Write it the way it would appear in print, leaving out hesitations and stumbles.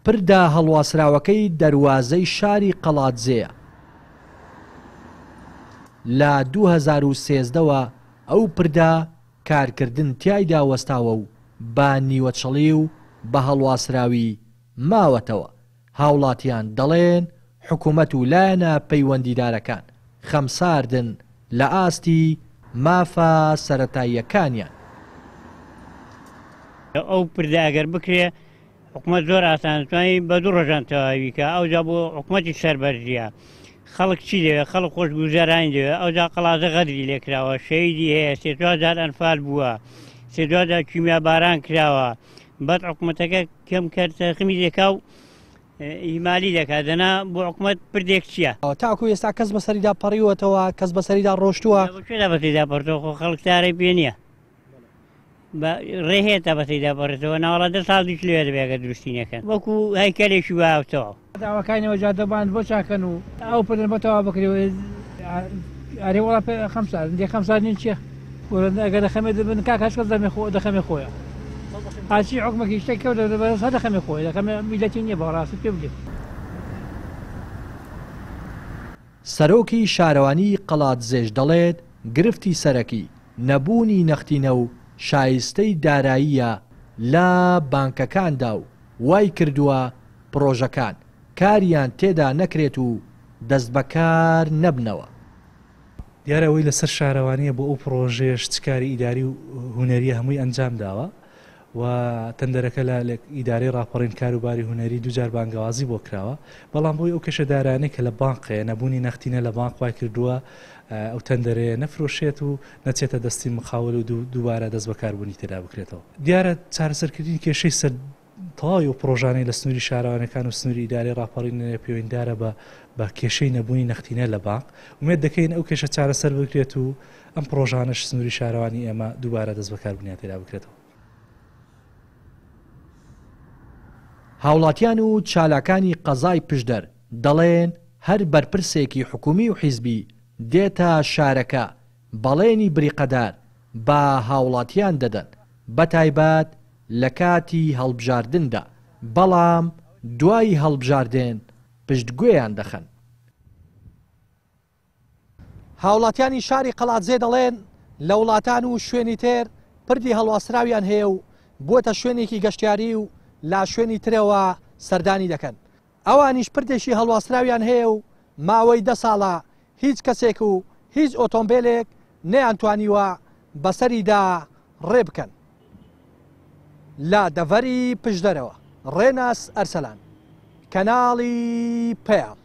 پردا هەڵواسراوەکەی دەواازەی شاری قەڵاتزێە. لە 2013ەوە ئەو پردا کارکردن تیایدا وەستاوە و بە نیوەچەڵی و بە هەڵواسراوی ماوەتەوە. هاوڵاتیان دەڵێن حکوومەت و لایەنە پەیوەندیدارەکان خەمساردن لە ئاستی مافە سەرەتاییەکانیان. ئەو پردا ئەگەر بکرێ حکوومەت زۆر ئاسانتوانی بە دوو ڕۆژان تەواویکە. ئەوجا بۆ حکوومەتی سەربەرزیە خەڵک چی دەوێت؟ خەڵک خۆش گوزارانی دەوێت. ئەوجا قەڵاتە غەدری لێکراوە، شەیدی هەیە، سێ جار ئەنفال بووە، سێ جار کیمیا باران کراوە. بەد حکوومەتەکە کەم کەرتەخمی دێکا و ئیمالی دەکات. دەنا بۆ حکوومەت پردێک چییە؟ تاکو ئێستا کەس بەسەریدا پەڕیوەتەوە، کەس بەسەریدا ڕۆشتووە. بەکوێدا بەسەریدا پەڕتەوە؟ خەڵک تارەی پێ نییە. ڕێهێتا بەسەریدا پەڕێتەوە. ناوەڵە 10 ساڵ دیش لێ دەبێت دروستی نەکەن. وەکو هەیکەلێکی وایەوە. داواکانەوە جادەبان بۆ چاکەن و ئەو پردن بەتەوا بکرێەوە. ئەرێ وڵا خەمسار دێ خەمسار نین چییە؟ ئەگەر دەخەمێ دەبن کاک هەش کەس دەخەمێ خۆیە. هاچی حکومەکی شتێک کەوتە دەبەرەس هەر دەخەمێ خۆی، دەخەمێ میلەتی نییە بەڕاستی پێ بگێت. سەرۆکی شارەوانی قەڵاتزێش دەڵێت گرفتی سەرەکی نەبوونی نەختینە و شایستەی داراییە لە بانکەکاندا و وای کردووە پرۆژەکان کاریان تێدا نەکرێت و دەست بەکار نەبنەوە. دیارە ئەوەی لەسەر شارەوانیە بۆ ئەو پرۆژێش چکاری ئیداری و هونەریە هەمووی ئەنجام داوە و تەندەرەکە لە ئیدارەی ڕاپەڕین کاروباری هونەری دوجار بانگەوازی بۆ کراوە. بەڵام بۆی ئەو کەشە دارانەی کە لە بانقەیە نەبوونی نەختینە لە بانق وای کردووە ئەو تەندەرەیە نەفرۆشێت و نەچێتە دەستی مخاول و دووبارە دەست بەکاربوونی تێدا بکرێتەوە. دیارە چارەسەرکردنی کێشەی سەر تەواوی و پرۆژانەی لە سنووری شارەوانەکان و سنووری ئیدارەی ڕاپەڕین پەیوەندیدارە بە کێشەی نەبوونی نەختینە لە بانق. ومێت دەکەین ئەو کێشە چارەسەر بکرێت و ئەم پرۆژانەش سنووری شارەوانی ئێمە دووبارە دەست بەکاربوونیان تێدا بکرێتەوە. هاوڵاتیان و چالاکانی قەزای پشدەر دەڵێن هەر بەرپرسێکی حکومی و حیزبی دێتە شارەکە بەڵێنی بریقەدار بە هاوڵاتیان دەدەن بەتایبەت لە کاتی هەڵبژاردندا، بەڵام دوای هەڵبژاردن پشتگوێیان دەخەن. هاوڵاتیانی شاری قەڵاتزێ دەڵێن لە وڵاتان و شوێنی تر پردی هەڵواسراویان هەیە و بووەتە شوێنێکی گەشتیاری و لا شوێنی ترەوە سەردانی دەکەن. ئەوانیش پردێکی هەڵواسراویان هەیە و ماوەی 10 ساڵە هیچ کەسێک و هیچ ئۆتۆمبیلێک نەیانتوانیوە بەسەریدا ڕێ بکەن. لە دەڤەری پشدەرەوە ڕێناس ئەرسەلان، کەناڵی پێڵ.